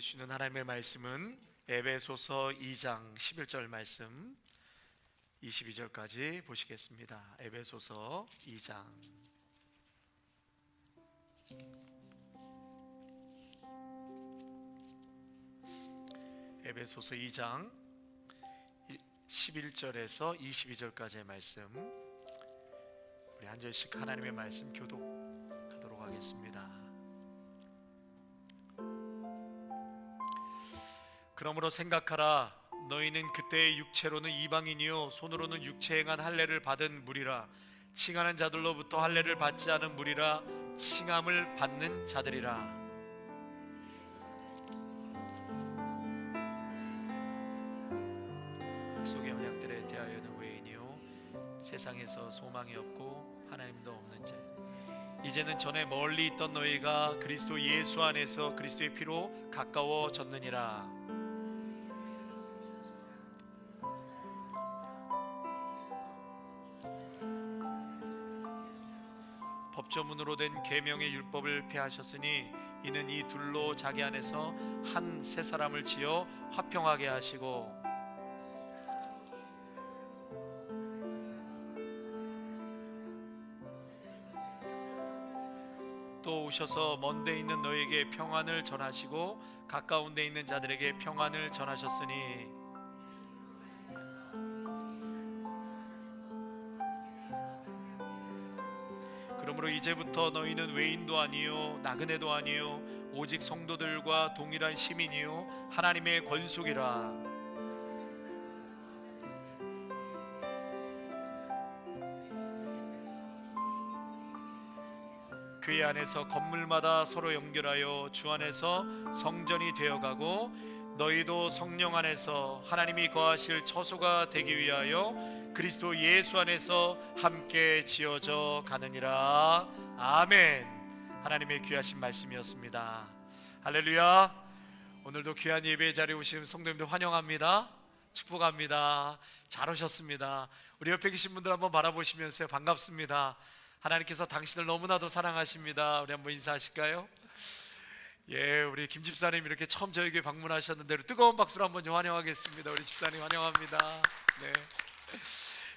주시는 하나님의 말씀은 에베소서 2장 11절 말씀 22절까지 보시겠습니다. 에베소서 2장 에베소서 2장 11절에서 22절까지의 말씀, 우리 한 절씩 하나님의 말씀 교독하도록 하겠습니다. 그러므로 생각하라. 너희는 그때의 육체로는 이방인이요 손으로는 육체 행한 할례를 받은 무리라. 칭하는 자들로부터 할례를 받지 않은 무리라. 칭함을 받는 자들이라. 약속의 언약들에 대하여는 외인이요 세상에서 소망이 없고 하나님도 없는 자. 이제는 전에 멀리 있던 너희가 그리스도 예수 안에서 그리스도의 피로 가까워졌느니라. 법조문으로 된 계명의 율법을 폐하셨으니 이는 이 둘로 자기 안에서 한 새 사람을 지어 화평하게 하시고 또 오셔서 먼 데 있는 너희에게 평안을 전하시고 가까운 데 있는 자들에게 평안을 전하셨으니 그러므로 이제부터 너희는 외인도 아니요 나그네도 아니요 오직 성도들과 동일한 시민이요 하나님의 권속이라. 그의 안에서 건물마다 서로 연결하여 주 안에서 성전이 되어가고 너희도 성령 안에서 하나님이 거하실 처소가 되기 위하여 그리스도 예수 안에서 함께 지어져 가느니라. 아멘. 하나님의 귀하신 말씀이었습니다. 할렐루야. 오늘도 귀한 예배의 자리에 오신 성도님들 환영합니다. 축복합니다. 잘 오셨습니다. 우리 옆에 계신 분들 한번 바라보시면서 반갑습니다. 하나님께서 당신을 너무나도 사랑하십니다. 우리 한번 인사하실까요? 예, 우리 김 집사님 이렇게 처음 저에게 방문하셨는데 뜨거운 박수로 한번 좀 환영하겠습니다. 우리 집사님 환영합니다. 네.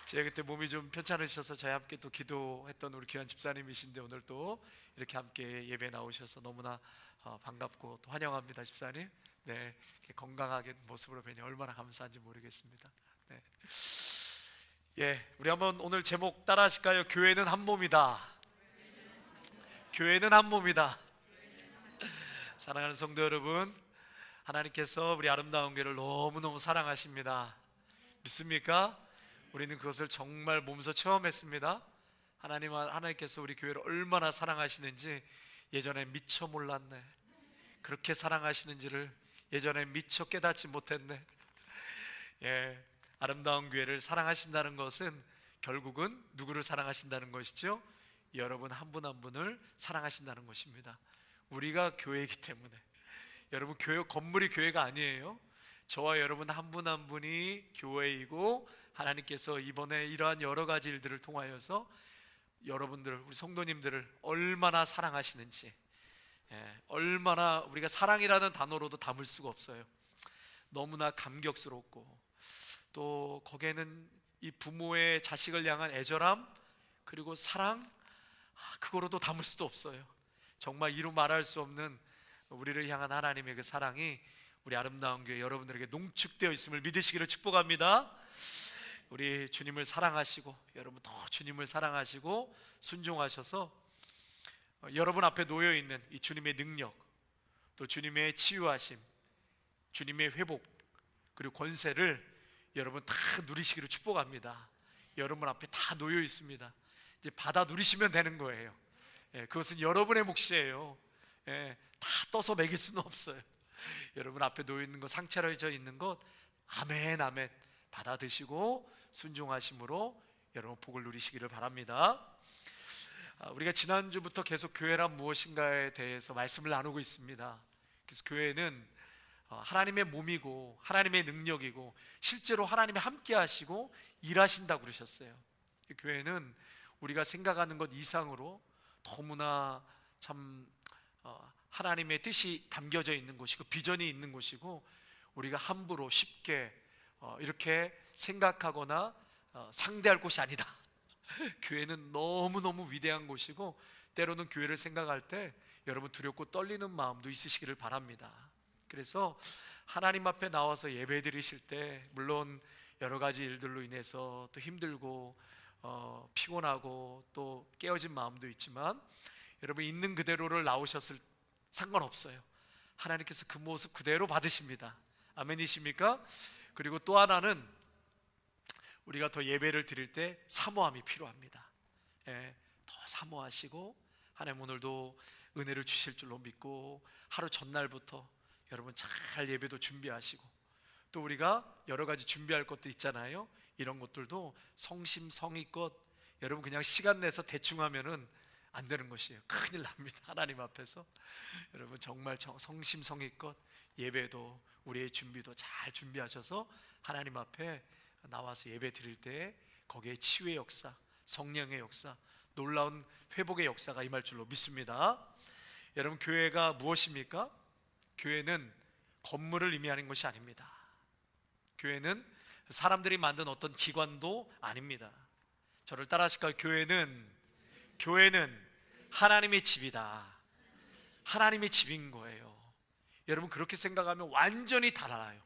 제가 그때 몸이 좀 편찮으셔서 저희 함께 또 기도했던 우리 귀한 집사님이신데 오늘 또 이렇게 함께 예배 나오셔서 너무나 반갑고 또 환영합니다, 집사님. 네, 건강하게 모습으로 뵈니 얼마나 감사한지 모르겠습니다. 네. 예, 우리 한번 오늘 제목 따라 하실까요? 교회는 한 몸이다. 교회는 한 몸이다. 사랑하는 성도 여러분, 하나님께서 우리 아름다운 교회를 너무너무 사랑하십니다. 믿습니까? 우리는 그것을 정말 몸소 체험했습니다. 하나님께서 우리 교회를 얼마나 사랑하시는지 예전에 미처 몰랐네. 그렇게 사랑하시는지를 예전에 미처 깨닫지 못했네. 예, 아름다운 교회를 사랑하신다는 것은 결국은 누구를 사랑하신다는 것이죠? 여러분 한 분 한 분을 사랑하신다는 것입니다. 우리가 교회이기 때문에. 여러분, 교회 건물이 교회가 아니에요. 저와 여러분 한 분 한 분이 교회이고 하나님께서 이번에 이러한 여러 가지 일들을 통하여서 여러분들, 우리 성도님들을 얼마나 사랑하시는지, 얼마나 우리가 사랑이라는 단어로도 담을 수가 없어요. 너무나 감격스럽고 또 거기에는 이 부모의 자식을 향한 애절함 그리고 사랑, 그거로도 담을 수도 없어요. 정말 이루 말할 수 없는 우리를 향한 하나님의 그 사랑이 우리 아름다운 교회 여러분들에게 농축되어 있음을 믿으시기를 축복합니다. 우리 주님을 사랑하시고 여러분 더 주님을 사랑하시고 순종하셔서 여러분 앞에 놓여있는 이 주님의 능력, 또 주님의 치유하심, 주님의 회복 그리고 권세를 여러분 다 누리시기를 축복합니다. 여러분 앞에 다 놓여 있습니다. 이제 받아 누리시면 되는 거예요. 그것은 여러분의 몫이에요. 다 떠서 먹일 수는 없어요. 여러분 앞에 놓여 있는 것, 상처져 있는 것, 아멘 아멘 받아 드시고 순종하심으로 여러분 복을 누리시기를 바랍니다. 우리가 지난주부터 계속 교회란 무엇인가에 대해서 말씀을 나누고 있습니다. 그래서 교회는 하나님의 몸이고 하나님의 능력이고 실제로 하나님이 함께 하시고 일하신다고 그러셨어요. 교회는 우리가 생각하는 것 이상으로 너무나 참 하나님의 뜻이 담겨져 있는 곳이고 비전이 있는 곳이고, 우리가 함부로 쉽게 이렇게 생각하거나 상대할 곳이 아니다. 교회는 너무너무 위대한 곳이고, 때로는 교회를 생각할 때 여러분 두렵고 떨리는 마음도 있으시기를 바랍니다. 그래서 하나님 앞에 나와서 예배 드리실 때 물론 여러 가지 일들로 인해서 또 힘들고 피곤하고 또 깨어진 마음도 있지만, 여러분 있는 그대로를 나오셨을 상관없어요. 하나님께서 그 모습 그대로 받으십니다. 아멘이십니까? 그리고 또 하나는 우리가 더 예배를 드릴 때 사모함이 필요합니다. 더 사모하시고, 하나님 오늘도 은혜를 주실 줄로 믿고, 하루 전날부터 여러분 잘 예배도 준비하시고, 또 우리가 여러 가지 준비할 것도 있잖아요. 이런 것들도 성심성의껏, 여러분 그냥 시간 내서 대충 하면은 안 되는 것이에요. 큰일 납니다. 하나님 앞에서. 여러분 정말 성심성의껏 예배도, 우리의 준비도 잘 준비하셔서 하나님 앞에 나와서 예배 드릴 때 거기에 치유의 역사, 성령의 역사, 놀라운 회복의 역사가 임할 줄로 믿습니다. 여러분 교회가 무엇입니까? 교회는 건물을 의미하는 것이 아닙니다. 교회는 사람들이 만든 어떤 기관도 아닙니다. 저를 따라 하실까요? 교회는 하나님의 집이다. 하나님의 집인 거예요. 여러분 그렇게 생각하면 완전히 달라요.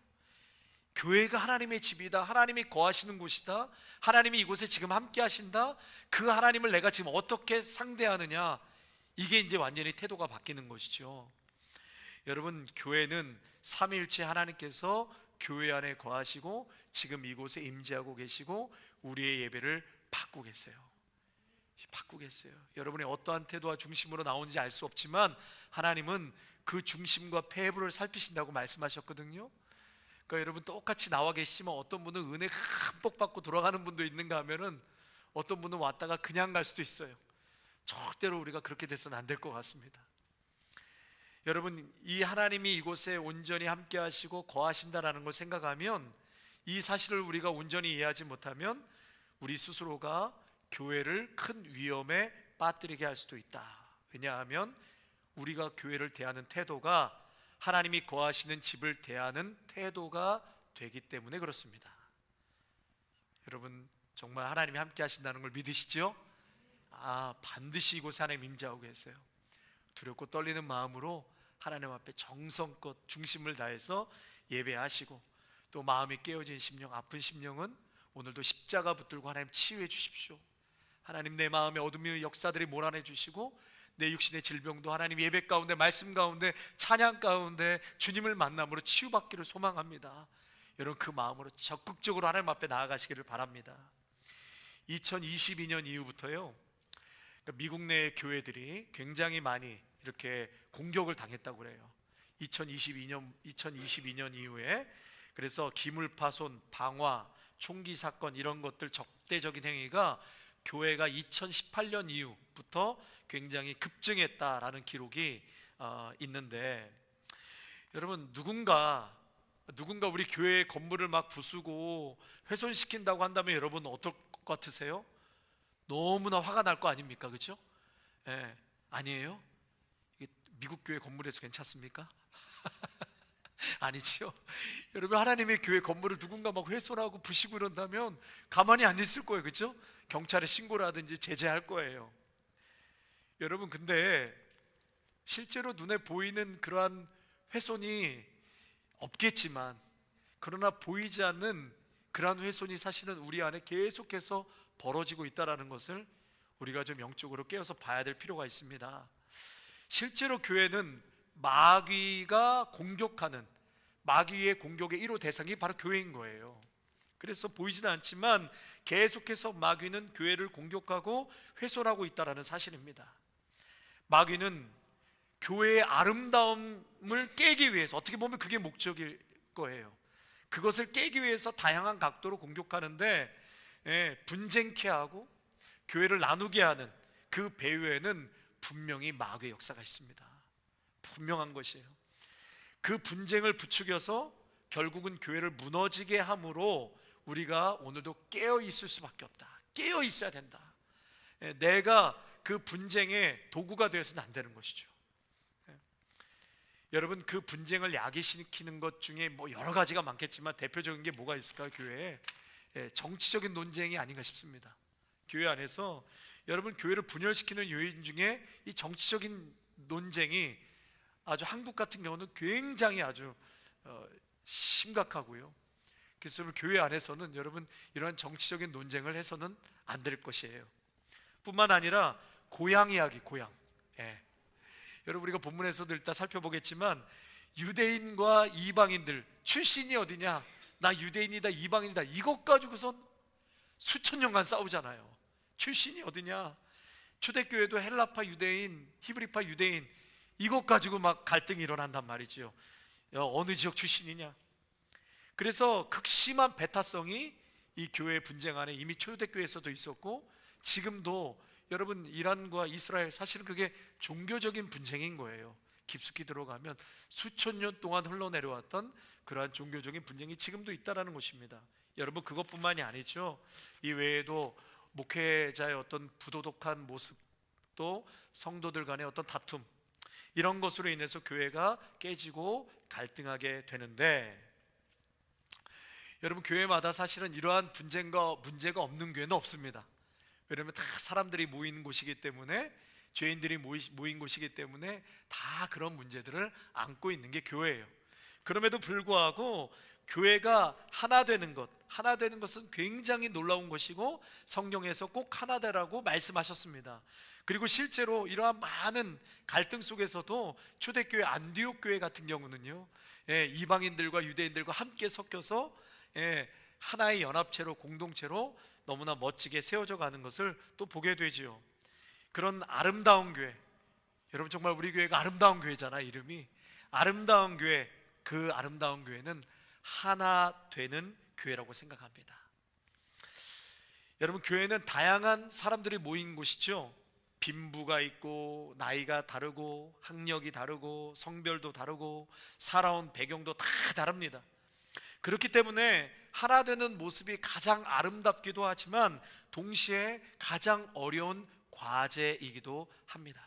교회가 하나님의 집이다, 하나님이 거하시는 곳이다, 하나님이 이곳에 지금 함께 하신다, 그 하나님을 내가 지금 어떻게 상대하느냐, 이게 이제 완전히 태도가 바뀌는 것이죠. 여러분 교회는 삼위일체 하나님께서 교회 안에 거하시고 지금 이곳에 임재하고 계시고 우리의 예배를 받고 계세요. 여러분의 어떠한 태도와 중심으로 나오는지 알 수 없지만 하나님은 그 중심과 폐부를 살피신다고 말씀하셨거든요. 그러니까 여러분 똑같이 나와 계시지만 어떤 분은 은혜 흠뻑 받고 돌아가는 분도 있는가 하면은 어떤 분은 왔다가 그냥 갈 수도 있어요. 절대로 우리가 그렇게 돼서는 안 될 것 같습니다. 여러분 이 하나님이 이곳에 온전히 함께 하시고 거하신다라는 걸 생각하면, 이 사실을 우리가 온전히 이해하지 못하면 우리 스스로가 교회를 큰 위험에 빠뜨리게 할 수도 있다. 왜냐하면 우리가 교회를 대하는 태도가 하나님이 거하시는 집을 대하는 태도가 되기 때문에 그렇습니다. 여러분 정말 하나님이 함께 하신다는 걸 믿으시죠? 반드시 이곳에 하나님 임재하고 계세요. 두렵고 떨리는 마음으로 하나님 앞에 정성껏 중심을 다해서 예배하시고, 또 마음이 깨어진 심령, 아픈 심령은 오늘도 십자가 붙들고 하나님 치유해 주십시오. 하나님 내 마음의 어둠의 역사들이 몰아내 주시고, 내 육신의 질병도 하나님 예배 가운데, 말씀 가운데, 찬양 가운데 주님을 만남으로 치유받기를 소망합니다. 여러분 그 마음으로 적극적으로 하나님 앞에 나아가시기를 바랍니다. 2022년 이후부터요, 미국 내 교회들이 굉장히 많이 이렇게 공격을 당했다고 그래요. 2022년 이후에. 그래서 기물파손, 방화, 총기 사건 이런 것들 적대적인 행위가 교회가 2018년 이후부터 굉장히 급증했다라는 기록이 있는데, 여러분 누군가 우리 교회 건물을 막 부수고 훼손시킨다고 한다면 여러분 어떨 것 같으세요? 너무나 화가 날 거 아닙니까? 그렇죠? 아니에요? 미국 교회 건물에서 괜찮습니까? 아니죠. 여러분 하나님의 교회 건물을 누군가 막 훼손하고 부시고 이런다면 가만히 안 있을 거예요. 그렇죠? 경찰에 신고를 하든지 제재할 거예요. 여러분 근데 실제로 눈에 보이는 그러한 훼손이 없겠지만, 그러나 보이지 않는 그러한 훼손이 사실은 우리 안에 계속해서 벌어지고 있다는 것을 우리가 좀 영적으로 깨어서 봐야 될 필요가 있습니다. 실제로 교회는 마귀가 공격하는, 마귀의 공격의 1호 대상이 바로 교회인 거예요. 그래서 보이지는 않지만 계속해서 마귀는 교회를 공격하고 훼손하고 있다는 사실입니다. 마귀는 교회의 아름다움을 깨기 위해서, 어떻게 보면 그게 목적일 거예요. 그것을 깨기 위해서 다양한 각도로 공격하는데, 분쟁케 하고 교회를 나누게 하는 그 배후에는 분명히 마귀의 역사가 있습니다. 분명한 것이에요. 그 분쟁을 부추겨서 결국은 교회를 무너지게 함으로 우리가 오늘도 깨어 있을 수밖에 없다. 깨어 있어야 된다. 내가 그 분쟁의 도구가 되어서는 안 되는 것이죠. 여러분, 그 분쟁을 야기시키는 것 중에 뭐 여러 가지가 많겠지만 대표적인 게 뭐가 있을까요? 교회에 정치적인 논쟁이 아닌가 싶습니다. 교회 안에서 여러분, 교회를 분열시키는 요인 중에 이 정치적인 논쟁이 아주 한국 같은 경우는 굉장히 아주 심각하고요. 그래서 여러분, 교회 안에서는 여러분 이러한 정치적인 논쟁을 해서는 안 될 것이에요. 뿐만 아니라 고향 이야기, 고향. 여러분, 우리가 본문에서도 일단 살펴보겠지만 유대인과 이방인들 출신이 어디냐, 나 유대인이다 이방인이다, 이것 가지고선 수천 년간 싸우잖아요. 출신이 어디냐, 초대교회도 헬라파 유대인, 히브리파 유대인, 이것 가지고 막 갈등이 일어난단 말이죠. 어느 지역 출신이냐. 그래서 극심한 배타성이 이 교회 분쟁 안에 이미 초대교회에서도 있었고, 지금도 여러분 이란과 이스라엘, 사실은 그게 종교적인 분쟁인 거예요. 깊숙이 들어가면 수천 년 동안 흘러내려왔던 그러한 종교적인 분쟁이 지금도 있다는 것입니다. 여러분, 그것뿐만이 아니죠. 이 외에도 목회자의 어떤 부도덕한 모습도, 성도들 간의 어떤 다툼, 이런 것으로 인해서 교회가 깨지고 갈등하게 되는데, 여러분, 교회마다 사실은 이러한 분쟁과 문제가 없는 교회는 없습니다. 왜냐하면 다 사람들이 모이는 곳이기 때문에, 죄인들이 모인 곳이기 때문에 다 그런 문제들을 안고 있는 게 교회예요. 그럼에도 불구하고 교회가 하나 되는 것은 굉장히 놀라운 것이고, 성경에서 꼭 하나 되라고 말씀하셨습니다. 그리고 실제로 이러한 많은 갈등 속에서도 초대교회 안디옥 교회 같은 경우는요, 이방인들과 유대인들과 함께 섞여서 하나의 연합체로, 공동체로 너무나 멋지게 세워져 가는 것을 또 보게 되지요. 그런 아름다운 교회, 여러분 정말 우리 교회가 아름다운 교회잖아. 이름이 아름다운 교회, 그 아름다운 교회는 하나 되는 교회라고 생각합니다. 여러분, 교회는 다양한 사람들이 모인 곳이죠. 빈부가 있고, 나이가 다르고, 학력이 다르고, 성별도 다르고, 살아온 배경도 다 다릅니다. 그렇기 때문에 하나 되는 모습이 가장 아름답기도 하지만 동시에 가장 어려운 과제이기도 합니다.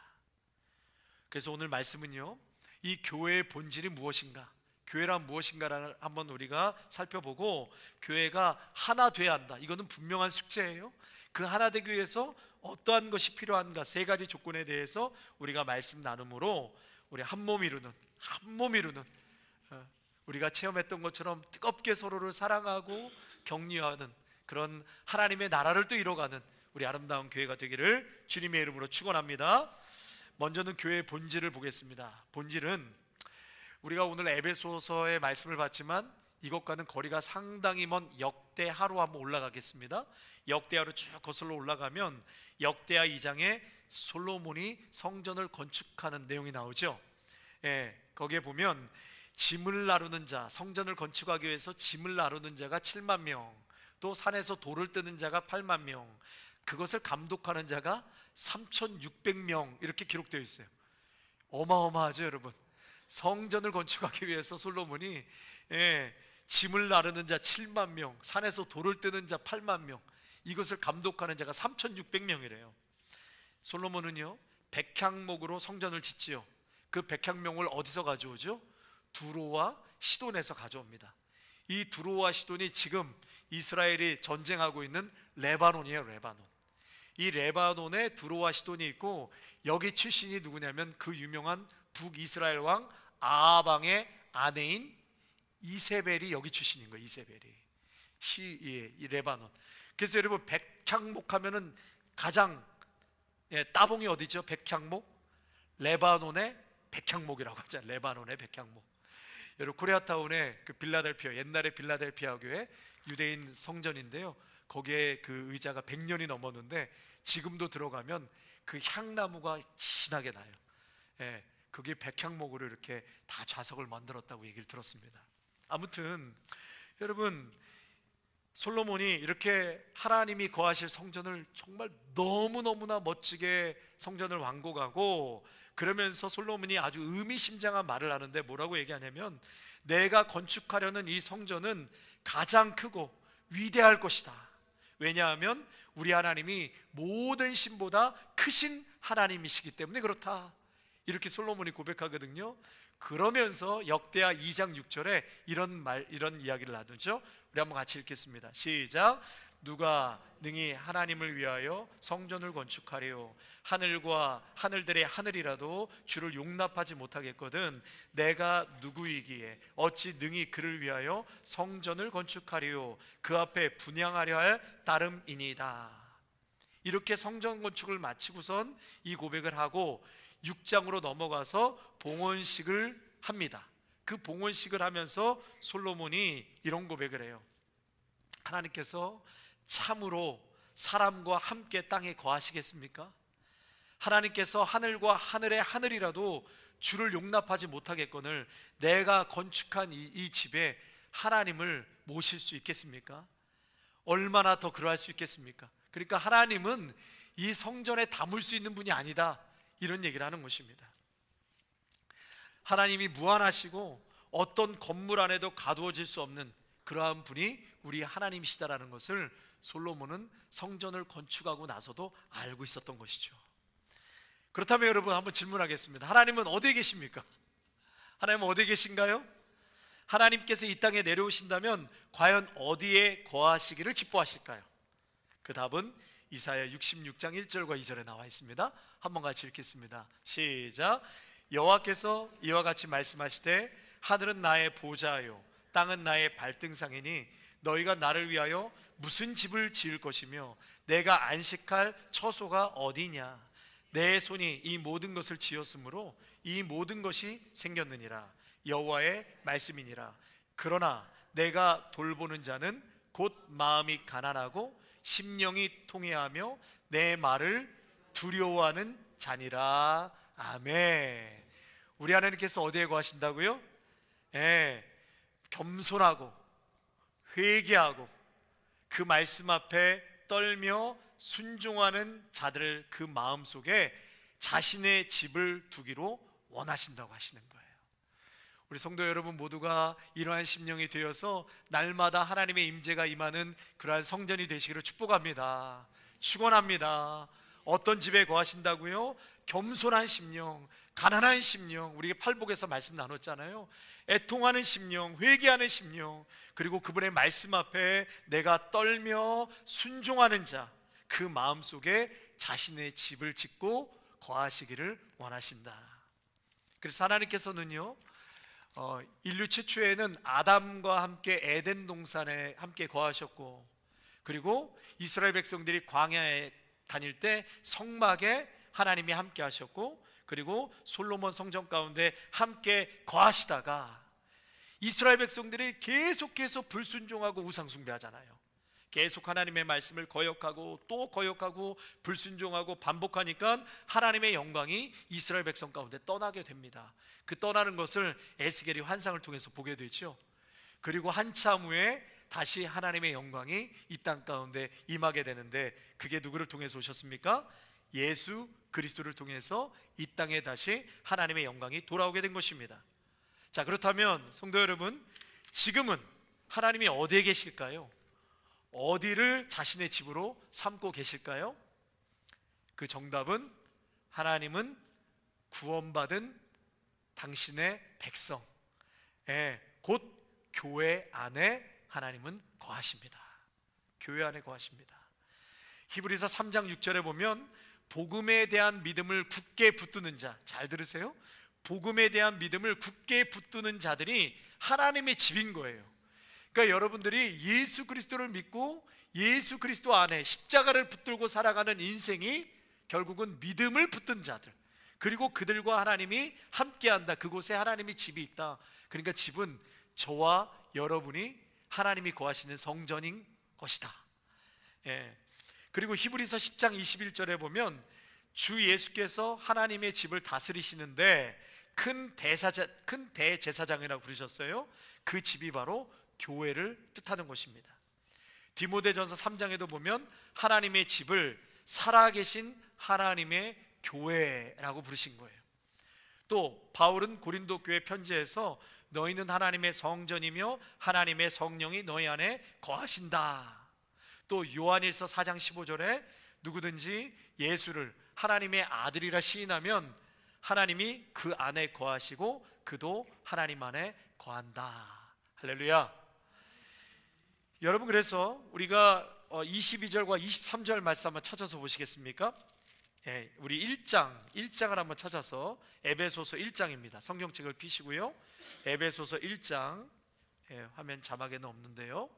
그래서 오늘 말씀은요, 이 교회의 본질이 무엇인가, 교회란 무엇인가를 한번 우리가 살펴보고, 교회가 하나 돼야 한다, 이거는 분명한 숙제예요. 그 하나 되기 위해서 어떠한 것이 필요한가, 세 가지 조건에 대해서 우리가 말씀 나눔으로 우리 한 몸 이루는 우리가 체험했던 것처럼 뜨겁게 서로를 사랑하고 격려하는 그런 하나님의 나라를 또 이뤄가는 우리 아름다운 교회가 되기를 주님의 이름으로 축원합니다. 먼저는 교회의 본질을 보겠습니다. 본질은 우리가 오늘 에베소서의 말씀을 봤지만 이것과는 거리가 상당히 먼 역대하로 한번 올라가겠습니다. 역대하로 쭉 거슬러 올라가면 역대하 2장에 솔로몬이 성전을 건축하는 내용이 나오죠. 거기에 보면 짐을 나르는 자, 성전을 건축하기 위해서 짐을 나르는 자가 7만 명, 또 산에서 돌을 뜨는 자가 8만 명, 그것을 감독하는 자가 3,600명, 이렇게 기록되어 있어요. 어마어마하죠, 여러분. 성전을 건축하기 위해서 솔로몬이 짐을 나르는 자 7만 명, 산에서 돌을 뜨는 자 8만 명, 이것을 감독하는 자가 3,600명이래요. 솔로몬은요, 백향목으로 성전을 짓지요. 그 백향목을 어디서 가져오죠? 두로와 시돈에서 가져옵니다. 이 두로와 시돈이 지금 이스라엘이 전쟁하고 있는 레바논이에요. 레바논. 이 레바논에 두로와 시돈이 있고, 여기 출신이 누구냐면 그 유명한 북이스라엘 왕 아합 왕의 아내인 이세벨이 여기 출신인 거예요. 이세벨이 이 레바논. 그래서 여러분, 백향목 하면은 가장 따봉이 어디죠? 백향목, 레바논의 백향목이라고 하죠. 레바논의 백향목. 여러분, 코리아타운의 그 빌라델피아, 옛날의 빌라델피아 교회 유대인 성전인데요, 거기에 그 의자가 100년이 넘었는데 지금도 들어가면 그 향나무가 진하게 나요. 그게 백향목으로 이렇게 다 좌석을 만들었다고 얘기를 들었습니다. 아무튼 여러분, 솔로몬이 이렇게 하나님이 거하실 성전을 정말 너무너무나 멋지게 성전을 완공하고, 그러면서 솔로몬이 아주 의미심장한 말을 하는데 뭐라고 얘기하냐면, 내가 건축하려는 이 성전은 가장 크고 위대할 것이다. 왜냐하면 우리 하나님이 모든 신보다 크신 하나님이시기 때문에 그렇다. 이렇게 솔로몬이 고백하거든요. 그러면서 역대하 2장 6절에 이런 이야기를 나누죠. 우리 한번 같이 읽겠습니다. 시작. 누가 능히 하나님을 위하여 성전을 건축하리요. 하늘과 하늘들의 하늘이라도 주를 용납하지 못하겠거든 내가 누구이기에 어찌 능히 그를 위하여 성전을 건축하리요. 그 앞에 분향하려 할 따름이니이다. 이렇게 성전 건축을 마치고선 이 고백을 하고 6장으로 넘어가서 봉헌식을 합니다. 그 봉헌식을 하면서 솔로몬이 이런 고백을 해요. 하나님께서 참으로 사람과 함께 땅에 거하시겠습니까? 하나님께서 하늘과 하늘의 하늘이라도 주를 용납하지 못하겠거늘 내가 건축한 이 집에 하나님을 모실 수 있겠습니까? 얼마나 더 그러할 수 있겠습니까? 그러니까 하나님은 이 성전에 담을 수 있는 분이 아니다, 이런 얘기를 하는 것입니다. 하나님이 무한하시고 어떤 건물 안에도 가두어질 수 없는 그러한 분이 우리 하나님이시다라는 것을 솔로몬은 성전을 건축하고 나서도 알고 있었던 것이죠. 그렇다면 여러분 한번 질문하겠습니다. 하나님은 어디에 계십니까? 하나님은 어디에 계신가요? 하나님께서 이 땅에 내려오신다면 과연 어디에 거하시기를 기뻐하실까요? 그 답은 이사야 66장 1절과 2절에 나와 있습니다. 한번 같이 읽겠습니다. 시작. 여호와께서 이와 같이 말씀하시되 하늘은 나의 보좌요 땅은 나의 발등상이니 너희가 나를 위하여 무슨 집을 지을 것이며 내가 안식할 처소가 어디냐. 내 손이 이 모든 것을 지었으므로 이 모든 것이 생겼느니라. 여호와의 말씀이니라. 그러나 내가 돌보는 자는 곧 마음이 가난하고 심령이 통회하며 내 말을 두려워하는 자니라. 아멘. 우리 하나님께서 어디에 거하신다고요? 겸손하고 회개하고 그 말씀 앞에 떨며 순종하는 자들 그 마음속에 자신의 집을 두기로 원하신다고 하시는 거예요. 우리 성도 여러분 모두가 이러한 심령이 되어서 날마다 하나님의 임재가 임하는 그러한 성전이 되시기를 축복합니다. 축원합니다. 어떤 집에 거하신다고요? 겸손한 심령, 가난한 심령, 우리 팔복에서 말씀 나눴잖아요. 애통하는 심령, 회개하는 심령, 그리고 그분의 말씀 앞에 내가 떨며 순종하는 자, 그 마음속에 자신의 집을 짓고 거하시기를 원하신다. 그래서 하나님께서는요, 인류 최초에는 아담과 함께 에덴 동산에 함께 거하셨고, 그리고 이스라엘 백성들이 광야에 다닐 때 성막에 하나님이 함께 하셨고, 그리고 솔로몬 성전 가운데 함께 거하시다가 이스라엘 백성들이 계속해서 불순종하고 우상 숭배하잖아요. 계속 하나님의 말씀을 거역하고 또 거역하고 불순종하고 반복하니까 하나님의 영광이 이스라엘 백성 가운데 떠나게 됩니다. 그 떠나는 것을 에스겔이 환상을 통해서 보게 되죠. 그리고 한참 후에 다시 하나님의 영광이 이 땅 가운데 임하게 되는데, 그게 누구를 통해서 오셨습니까? 예수 그리스도를 통해서 이 땅에 다시 하나님의 영광이 돌아오게 된 것입니다. 자, 그렇다면 성도 여러분, 지금은 하나님이 어디에 계실까요? 어디를 자신의 집으로 삼고 계실까요? 그 정답은 하나님은 구원받은 당신의 백성, 곧 교회 안에 하나님은 거하십니다. 교회 안에 거하십니다. 히브리서 3장 6절에 보면 복음에 대한 믿음을 굳게 붙드는 자, 잘 들으세요. 복음에 대한 믿음을 굳게 붙드는 자들이 하나님의 집인 거예요. 그러니까 여러분들이 예수 그리스도를 믿고 예수 그리스도 안에 십자가를 붙들고 살아가는 인생이 결국은 믿음을 붙든 자들, 그리고 그들과 하나님이 함께한다. 그곳에 하나님의 집이 있다. 그러니까 집은 저와 여러분이 하나님이 거하시는 성전인 것이다. 그리고 히브리서 10장 21절에 보면 주 예수께서 하나님의 집을 다스리시는데 큰 대제사장이라고 부르셨어요. 그 집이 바로 교회를 뜻하는 것입니다. 디모데전서 3장에도 보면 하나님의 집을 살아계신 하나님의 교회라고 부르신 거예요. 또 바울은 고린도 교회 편지에서 너희는 하나님의 성전이며 하나님의 성령이 너희 안에 거하신다. 또 요한일서 4장 15절에 누구든지 예수를 하나님의 아들이라 시인하면 하나님이 그 안에 거하시고 그 그도 하나님 안에 거한다. 할렐루야. 여러분, 그래서 우리가 22절과 23절 말씀 한번 찾아서 보시겠습니까? 예, 우리 1장을 한번 찾아서, 에베소서 1장입니다. 성경책을 펴시고요. 에베소서 1장, 예, 화면 자막에는 없는데요.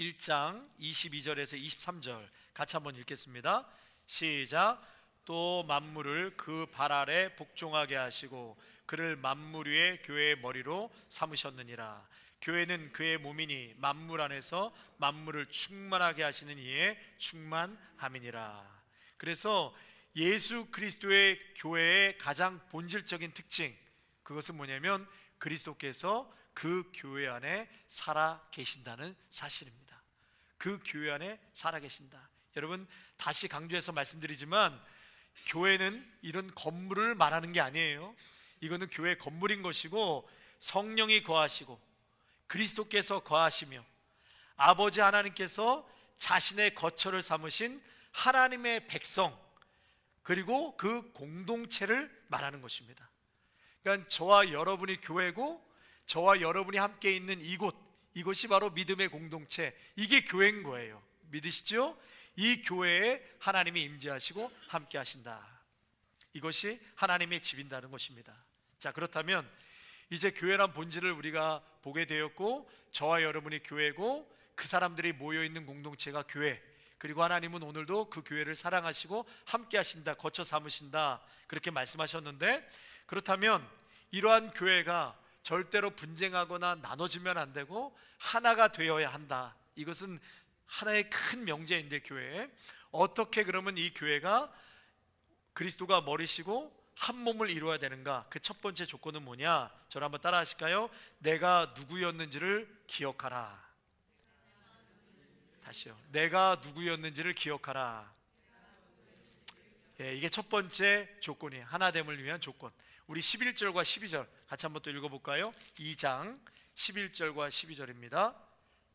1장 22절에서 23절 같이 한번 읽겠습니다. 시작. 또 만물을 그 발 아래 복종하게 하시고 그를 만물 위에 교회의 머리로 삼으셨느니라. 교회는 그의 몸이니 만물 안에서 만물을 충만하게 하시는 이의 충만함이니라. 그래서 예수 그리스도의 교회의 가장 본질적인 특징, 그것은 뭐냐면 그리스도께서 그 교회 안에 살아 계신다는 사실입니다. 그 교회 안에 살아 계신다. 여러분, 다시 강조해서 말씀드리지만 교회는 이런 건물을 말하는 게 아니에요. 이거는 교회 건물인 것이고, 성령이 거하시고 그리스도께서 거하시며 아버지 하나님께서 자신의 거처를 삼으신 하나님의 백성, 그리고 그 공동체를 말하는 것입니다. 그러니까 저와 여러분이 교회고, 저와 여러분이 함께 있는 이곳이 바로 믿음의 공동체, 이게 교회인 거예요. 믿으시죠? 이 교회에 하나님이 임재하시고 함께 하신다. 이것이 하나님의 집인다는 것입니다. 자, 그렇다면 이제 교회란 본질을 우리가 보게 되었고, 저와 여러분이 교회고 그 사람들이 모여있는 공동체가 교회, 그리고 하나님은 오늘도 그 교회를 사랑하시고 함께 하신다, 거처 삼으신다, 그렇게 말씀하셨는데, 그렇다면 이러한 교회가 절대로 분쟁하거나 나눠지면 안 되고 하나가 되어야 한다. 이것은 하나의 큰 명제인데, 교회 어떻게 그러면 이 교회가 그리스도가 머리시고 한 몸을 이루어야 되는가? 그 첫 번째 조건은 뭐냐? 저를 한번 따라 하실까요? 내가 누구였는지를 기억하라. 다시요. 내가 누구였는지를 기억하라. 예, 이게 첫 번째 조건이에요. 하나됨을 위한 조건. 우리 11절과 12절 같이 한번 또 읽어볼까요? 2장 11절과 12절입니다.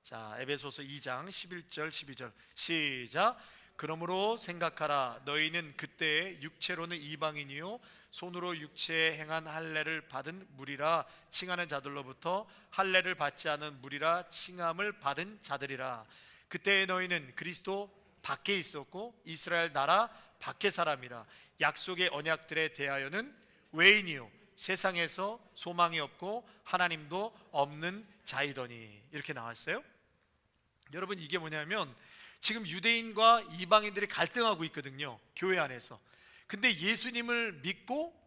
자, 에베소서 2장 11절 12절 시작. 그러므로 생각하라. 너희는 그때 육체로는 이방인이요 손으로 육체에 행한 할례를 받은 무리라 칭하는 자들로부터 할례를 받지 않은 무리라 칭함을 받은 자들이라. 그때 너희는 그리스도 밖에 있었고 이스라엘 나라 밖의 사람이라. 약속의 언약들에 대하여는 외인이요 세상에서 소망이 없고 하나님도 없는 자이더니. 이렇게 나왔어요. 여러분, 이게 뭐냐면 지금 유대인과 이방인들이 갈등하고 있거든요, 교회 안에서. 근데 예수님을 믿고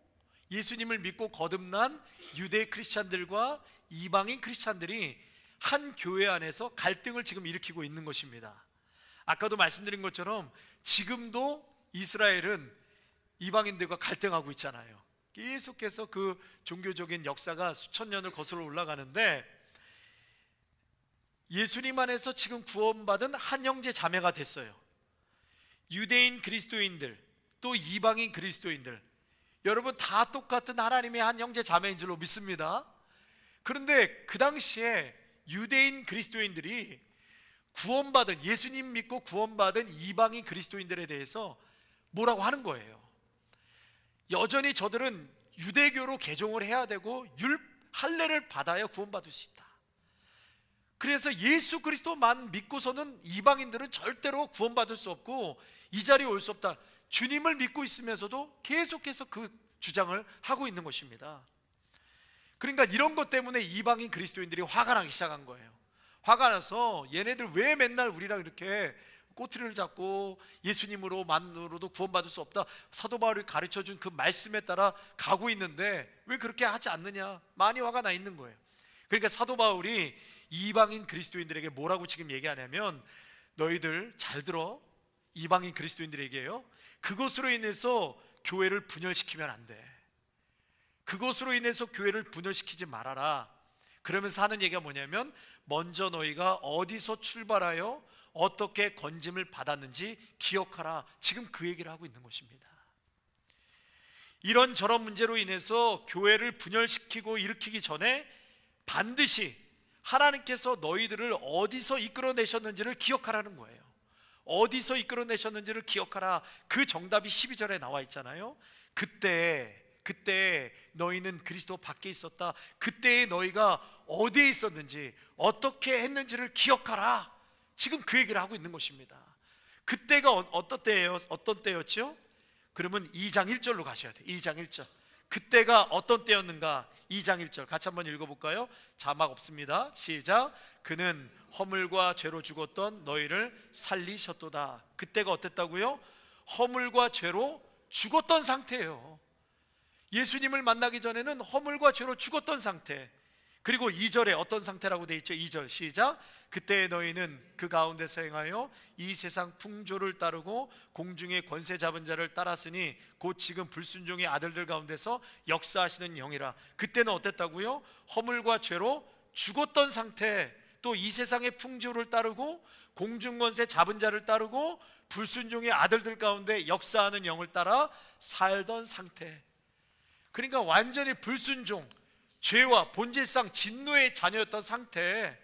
거듭난 유대 크리스찬들과 이방인 크리스찬들이 한 교회 안에서 갈등을 지금 일으키고 있는 것입니다. 아까도 말씀드린 것처럼 지금도 이스라엘은 이방인들과 갈등하고 있잖아요. 계속해서 그 종교적인 역사가 수천 년을 거슬러 올라가는데, 예수님 안에서 지금 구원받은 한 형제 자매가 됐어요. 유대인 그리스도인들, 또 이방인 그리스도인들, 여러분 다 똑같은 하나님의 한 형제 자매인 줄로 믿습니다. 그런데 그 당시에 유대인 그리스도인들이 구원받은, 예수님 믿고 구원받은 이방인 그리스도인들에 대해서 뭐라고 하는 거예요. 여전히 저들은 유대교로 개종을 해야 되고 할례를 받아야 구원받을 수 있다. 그래서 예수 그리스도만 믿고서는 이방인들은 절대로 구원받을 수 없고 이 자리에 올 수 없다. 주님을 믿고 있으면서도 계속해서 그 주장을 하고 있는 것입니다. 그러니까 이런 것 때문에 이방인 그리스도인들이 화가 나기 시작한 거예요. 화가 나서 얘네들 왜 맨날 우리랑 이렇게 꼬투리를 잡고 예수님으로만으로도 구원받을 수 없다, 사도 바울이 가르쳐준 그 말씀에 따라 가고 있는데 왜 그렇게 하지 않느냐, 많이 화가 나 있는 거예요. 그러니까 사도 바울이 이방인 그리스도인들에게 뭐라고 지금 얘기하냐면, 너희들 잘 들어, 이방인 그리스도인들에게요, 그것으로 인해서 교회를 분열시키면 안 돼. 그것으로 인해서 교회를 분열시키지 말아라. 그러면서 하는 얘기가 뭐냐면, 먼저 너희가 어디서 출발하여 어떻게 건짐을 받았는지 기억하라. 지금 그 얘기를 하고 있는 것입니다. 이런 저런 문제로 인해서 교회를 분열시키고 일으키기 전에 반드시 하나님께서 너희들을 어디서 이끌어내셨는지를 기억하라는 거예요. 어디서 이끌어내셨는지를 기억하라. 그 정답이 12절에 나와 있잖아요. 그때 그때 너희는 그리스도 밖에 있었다. 그때의 너희가 어디에 있었는지 어떻게 했는지를 기억하라. 지금 그 얘기를 하고 있는 것입니다. 그때가 어떤 때예요? 어떤 때였죠? 그러면 2장 1절로 가셔야 돼요. 2장 1절. 그때가 어떤 때였는가? 2장 1절 같이 한번 읽어볼까요? 자막 없습니다. 시작. 그는 허물과 죄로 죽었던 너희를 살리셨도다. 그때가 어땠다고요? 허물과 죄로 죽었던 상태예요. 예수님을 만나기 전에는 허물과 죄로 죽었던 상태. 그리고 2절에 어떤 상태라고 되어 있죠? 2절 시작. 그때 너희는 그 가운데서 행하여 이 세상 풍조를 따르고 공중의 권세 잡은 자를 따랐으니 곧 지금 불순종의 아들들 가운데서 역사하시는 영이라. 그때는 어땠다고요? 허물과 죄로 죽었던 상태. 또 이 세상의 풍조를 따르고 공중 권세 잡은 자를 따르고 불순종의 아들들 가운데 역사하는 영을 따라 살던 상태. 그러니까 완전히 불순종, 죄와 본질상 진노의 자녀였던 상태.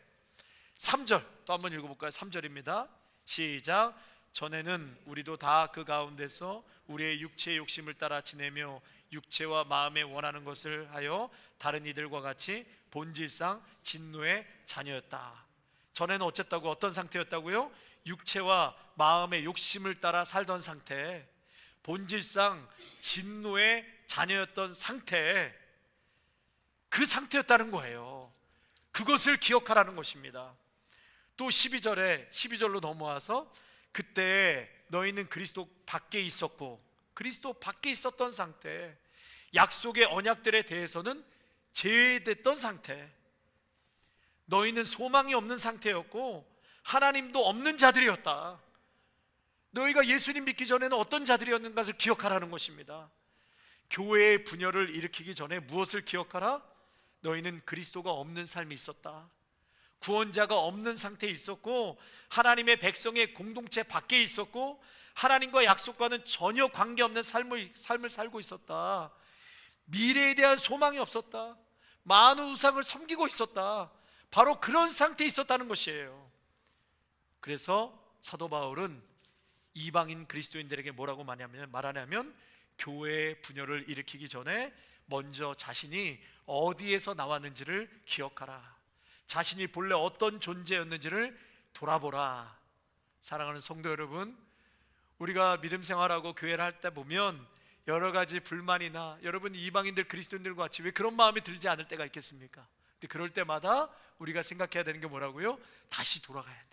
3절 또 한번 읽어볼까요? 3절입니다 시작. 전에는 우리도 다 그 가운데서 우리의 육체의 욕심을 따라 지내며 육체와 마음에 원하는 것을 하여 다른 이들과 같이 본질상 진노의 자녀였다. 전에는 어쨌다고? 어떤 상태였다고요? 육체와 마음의 욕심을 따라 살던 상태, 본질상 진노의 자녀였던 상태, 그 상태였다는 거예요. 그것을 기억하라는 것입니다. 또 12절로 넘어와서 그때 너희는 그리스도 밖에 있었고, 그리스도 밖에 있었던 상태, 약속의 언약들에 대해서는 제외됐던 상태, 너희는 소망이 없는 상태였고 하나님도 없는 자들이었다. 너희가 예수님 믿기 전에는 어떤 자들이었는가를 기억하라는 것입니다. 교회의 분열을 일으키기 전에 무엇을 기억하라? 너희는 그리스도가 없는 삶이 있었다. 구원자가 없는 상태에 있었고 하나님의 백성의 공동체 밖에 있었고 하나님과 약속과는 전혀 관계없는 삶을 살고 있었다. 미래에 대한 소망이 없었다. 많은 우상을 섬기고 있었다. 바로 그런 상태에 있었다는 것이에요. 그래서 사도 바울은 이방인 그리스도인들에게 뭐라고 말하냐면 교회의 분열을 일으키기 전에 먼저 자신이 어디에서 나왔는지를 기억하라. 자신이 본래 어떤 존재였는지를 돌아보라. 사랑하는 성도 여러분, 우리가 믿음 생활하고 교회를 할 때 보면 여러 가지 불만이나 여러분 이방인들 그리스도인들과 같이 왜 그런 마음이 들지 않을 때가 있겠습니까? 근데 그럴 때마다 우리가 생각해야 되는 게 뭐라고요? 다시 돌아가야 돼.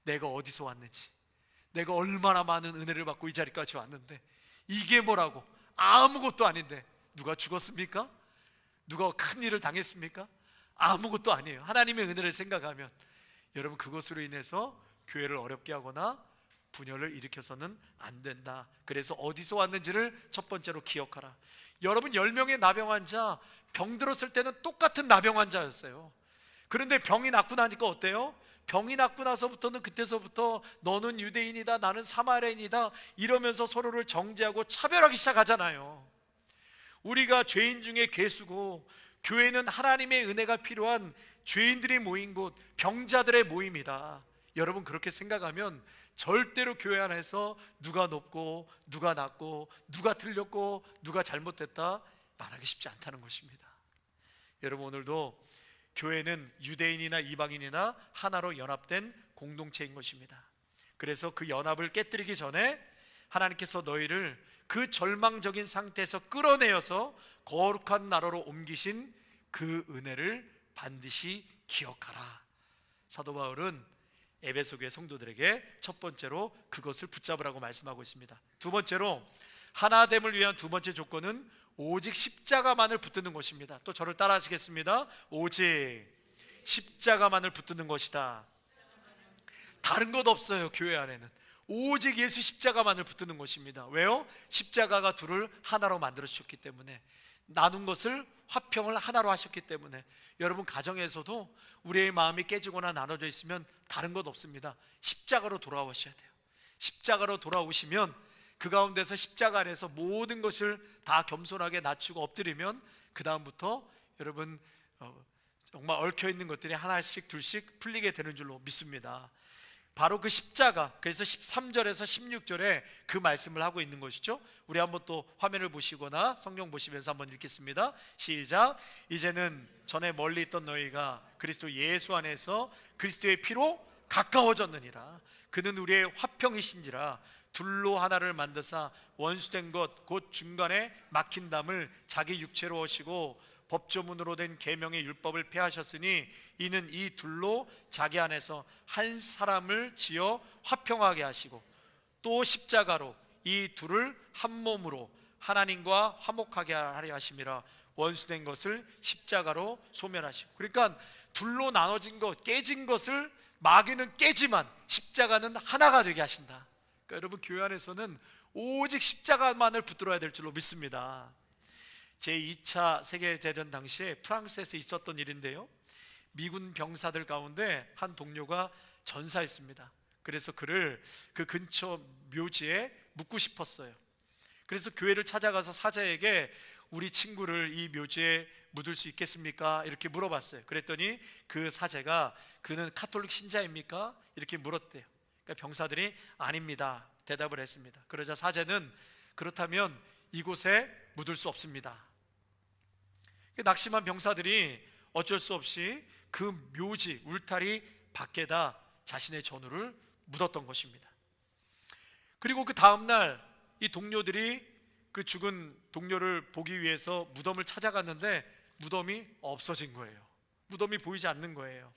내가 어디서 왔는지, 내가 얼마나 많은 은혜를 받고 이 자리까지 왔는데 이게 뭐라고? 아무것도 아닌데 누가 죽었습니까? 누가 큰 일을 당했습니까? 아무것도 아니에요. 하나님의 은혜를 생각하면 여러분 그것으로 인해서 교회를 어렵게 하거나 분열을 일으켜서는 안 된다. 그래서 어디서 왔는지를 첫 번째로 기억하라. 여러분 10명의 나병 환자 병 들었을 때는 똑같은 나병 환자였어요. 그런데 병이 낫고 나니까 어때요? 병이 낫고 나서부터는 그때서부터 너는 유대인이다 나는 사마리아인이다 이러면서 서로를 정죄하고 차별하기 시작하잖아요. 우리가 죄인 중에 괴수고 교회는 하나님의 은혜가 필요한 죄인들이 모인 곳, 병자들의 모임이다. 여러분 그렇게 생각하면 절대로 교회 안에서 누가 높고 누가 낮고 누가 틀렸고 누가 잘못됐다 말하기 쉽지 않다는 것입니다. 여러분 오늘도 교회는 유대인이나 이방인이나 하나로 연합된 공동체인 것입니다. 그래서 그 연합을 깨뜨리기 전에 하나님께서 너희를 그 절망적인 상태에서 끌어내어서 거룩한 나라로 옮기신 그 은혜를 반드시 기억하라. 사도 바울은 에베소 교회 성도들에게 첫 번째로 그것을 붙잡으라고 말씀하고 있습니다. 두 번째로 하나됨을 위한 두 번째 조건은 오직 십자가만을 붙드는 것입니다. 또 저를 따라 하시겠습니다. 오직 십자가만을 붙드는 것이다. 다른 것 없어요. 교회 안에는 오직 예수 십자가만을 붙드는 것입니다. 왜요? 십자가가 둘을 하나로 만들어 주셨기 때문에, 나눈 것을 화평을 하나로 하셨기 때문에. 여러분 가정에서도 우리의 마음이 깨지거나 나눠져 있으면 다른 것 없습니다. 십자가로 돌아오셔야 돼요. 십자가로 돌아오시면 그 가운데서 십자가 안에서 모든 것을 다 겸손하게 낮추고 엎드리면 그 다음부터 여러분 정말 얽혀있는 것들이 하나씩 둘씩 풀리게 되는 줄로 믿습니다. 바로 그 십자가, 그래서 13절에서 16절에 그 말씀을 하고 있는 것이죠. 우리 한번 또 화면을 보시거나 성경 보시면서 한번 읽겠습니다. 시작. 이제는 전에 멀리 있던 너희가 그리스도 예수 안에서 그리스도의 피로 가까워졌느니라. 그는 우리의 화평이신지라. 둘로 하나를 만드사 원수된 것 곧 중간에 막힌 담을 자기 육체로 오시고 법조문으로 된 계명의 율법을 폐하셨으니 이는 이 둘로 자기 안에서 한 사람을 지어 화평하게 하시고 또 십자가로 이 둘을 한 몸으로 하나님과 화목하게 하려 하심이라. 원수된 것을 십자가로 소멸하시고, 그러니까 둘로 나눠진 것, 깨진 것을 마귀는 깨지만 십자가는 하나가 되게 하신다. 그러니까 여러분, 교회 안에서는 오직 십자가만을 붙들어야 될 줄로 믿습니다. 제2차 세계대전 당시에 프랑스에서 있었던 일인데요, 미군 병사들 가운데 한 동료가 전사했습니다. 그래서 그를 그 근처 묘지에 묻고 싶었어요. 그래서 교회를 찾아가서 사자에게 우리 친구를 이 묘지에 묻을 수 있겠습니까? 이렇게 물어봤어요. 그랬더니 그 사제가 그는 카톨릭 신자입니까? 이렇게 물었대요. 그러니까 병사들이 아닙니다 대답을 했습니다. 그러자 사제는 그렇다면 이곳에 묻을 수 없습니다. 낙심한 병사들이 어쩔 수 없이 그 묘지 울타리 밖에다 자신의 전우를 묻었던 것입니다. 그리고 그 다음날 이 동료들이 그 죽은 동료를 보기 위해서 무덤을 찾아갔는데 무덤이 없어진 거예요. 무덤이 보이지 않는 거예요.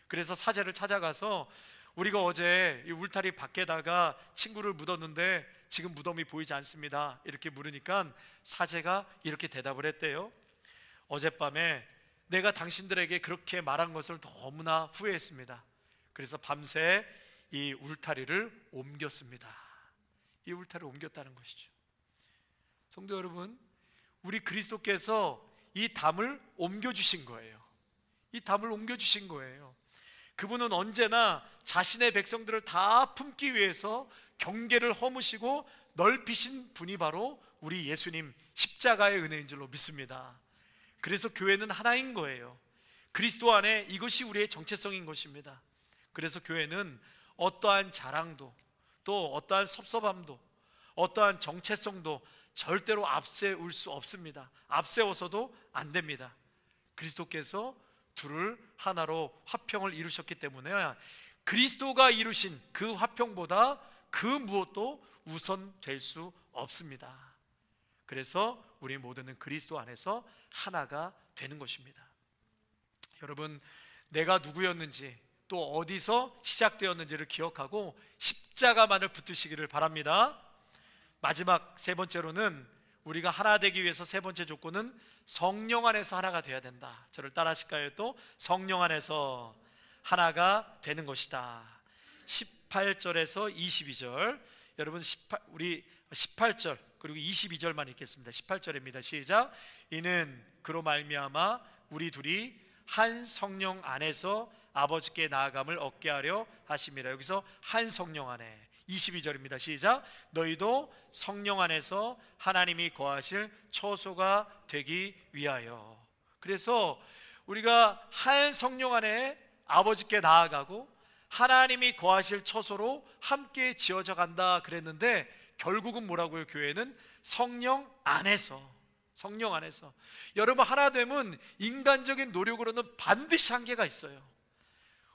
그래서 사제를 찾아가서 우리가 어제 이 울타리 밖에다가 친구를 묻었는데 지금 무덤이 보이지 않습니다 이렇게 물으니까 사제가 이렇게 대답을 했대요. 어젯밤에 내가 당신들에게 그렇게 말한 것을 너무나 후회했습니다. 그래서 밤새 이 울타리를 옮겼습니다. 이 울타리를 옮겼다는 것이죠. 성도 여러분, 우리 그리스도께서 이 담을 옮겨주신 거예요. 이 담을 옮겨주신 거예요. 그분은 언제나 자신의 백성들을 다 품기 위해서 경계를 허무시고 넓히신 분이 바로 우리 예수님 십자가의 은혜인 줄로 믿습니다. 그래서 교회는 하나인 거예요. 그리스도 안에 이것이 우리의 정체성인 것입니다. 그래서 교회는 어떠한 자랑도 또 어떠한 섭섭함도 어떠한 정체성도 절대로 앞세울 수 없습니다. 앞세워서도 안 됩니다. 그리스도께서 둘을 하나로 화평을 이루셨기 때문에 그리스도가 이루신 그 화평보다 그 무엇도 우선될 수 없습니다. 그래서 우리 모두는 그리스도 안에서 하나가 되는 것입니다. 여러분, 내가 누구였는지 또 어디서 시작되었는지를 기억하고 십자가만을 붙드시기를 바랍니다. 마지막 세 번째로는 우리가 하나 되기 위해서 세 번째 조건은 성령 안에서 하나가 되어야 된다. 저를 따라 하실까요? 또 성령 안에서 하나가 되는 것이다. 18절에서 22절, 여러분 우리 18절 그리고 22절만 읽겠습니다. 18절입니다. 시작. 이는 그로 말미암아 우리 둘이 한 성령 안에서 아버지께 나아감을 얻게 하려 하심이라. 여기서 한 성령 안에. 22절입니다. 시작. 너희도 성령 안에서 하나님이 거하실 처소가 되기 위하여. 그래서 우리가 한 성령 안에 아버지께 나아가고 하나님이 거하실 처소로 함께 지어져 간다 그랬는데 결국은 뭐라고요? 교회는 성령 안에서. 성령 안에서. 여러분, 하나됨은 인간적인 노력으로는 반드시 한계가 있어요.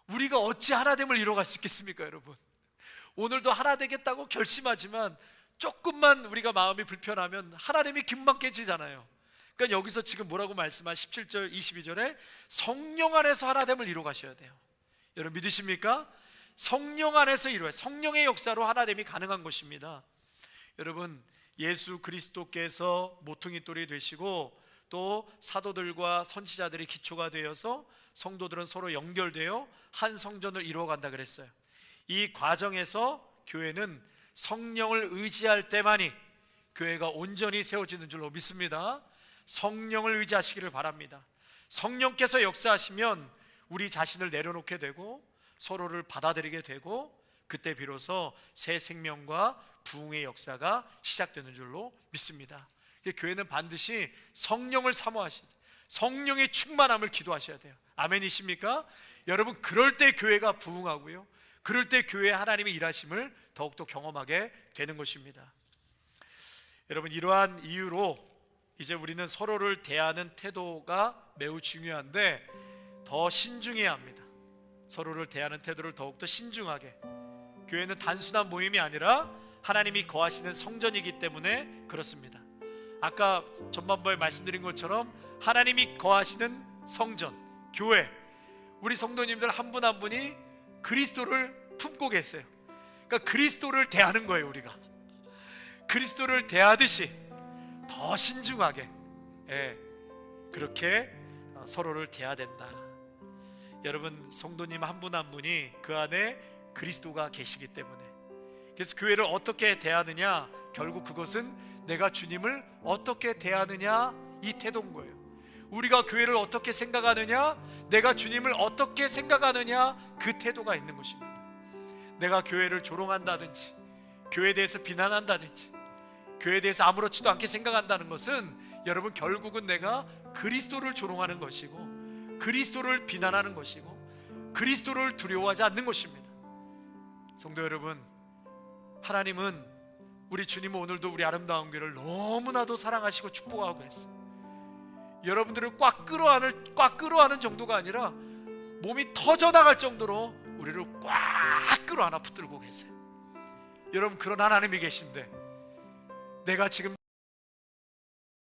우리가 어찌 하나됨을 이뤄갈 수 있겠습니까, 여러분? 오늘도 하나 되겠다고 결심하지만 조금만 우리가 마음이 불편하면 하나님이 금방 깨지잖아요. 그러니까 여기서 지금 뭐라고 말씀한 17절 22절에 성령 안에서 하나됨을 이루어 가셔야 돼요. 여러분 믿으십니까? 성령 안에서 이루어요. 성령의 역사로 하나됨이 가능한 것입니다. 여러분, 예수 그리스도께서 모퉁이 돌이 되시고 또 사도들과 선지자들이 기초가 되어서 성도들은 서로 연결되어 한 성전을 이루어간다 그랬어요. 이 과정에서 교회는 성령을 의지할 때만이 교회가 온전히 세워지는 줄로 믿습니다. 성령을 의지하시기를 바랍니다. 성령께서 역사하시면 우리 자신을 내려놓게 되고 서로를 받아들이게 되고 그때 비로소 새 생명과 부흥의 역사가 시작되는 줄로 믿습니다. 교회는 반드시 성령을 사모하셔야 돼요. 성령의 충만함을 기도하셔야 돼요. 아멘이십니까? 여러분, 그럴 때 교회가 부흥하고요, 그럴 때 교회에 하나님의 일하심을 더욱더 경험하게 되는 것입니다. 여러분, 이러한 이유로 이제 우리는 서로를 대하는 태도가 매우 중요한데 더 신중해야 합니다. 서로를 대하는 태도를 더욱더 신중하게. 교회는 단순한 모임이 아니라 하나님이 거하시는 성전이기 때문에 그렇습니다. 아까 전반부에 말씀드린 것처럼 하나님이 거하시는 성전, 교회, 우리 성도님들 한 분 한 분이 그리스도를 품고 계세요. 그러니까 그리스도를 대하는 거예요. 우리가 그리스도를 대하듯이 더 신중하게, 그렇게 서로를 대해야 된다. 여러분, 성도님 한 분 한 분이 그 안에 그리스도가 계시기 때문에, 그래서 교회를 어떻게 대하느냐, 결국 그것은 내가 주님을 어떻게 대하느냐, 이 태도인 거예요. 우리가 교회를 어떻게 생각하느냐, 내가 주님을 어떻게 생각하느냐, 그 태도가 있는 것입니다. 내가 교회를 조롱한다든지, 교회에 대해서 비난한다든지, 교회에 대해서 아무렇지도 않게 생각한다는 것은 여러분, 결국은 내가 그리스도를 조롱하는 것이고, 그리스도를 비난하는 것이고, 그리스도를 두려워하지 않는 것입니다. 성도 여러분, 하나님은, 우리 주님은 오늘도 우리 아름다운 교회를 너무나도 사랑하시고 축복하고 있어요. 여러분들을 꽉 끌어안는 정도가 아니라 몸이 터져나갈 정도로 우리를 꽉 끌어안아 붙들고 계세요. 여러분, 그런 하나님이 계신데 내가 지금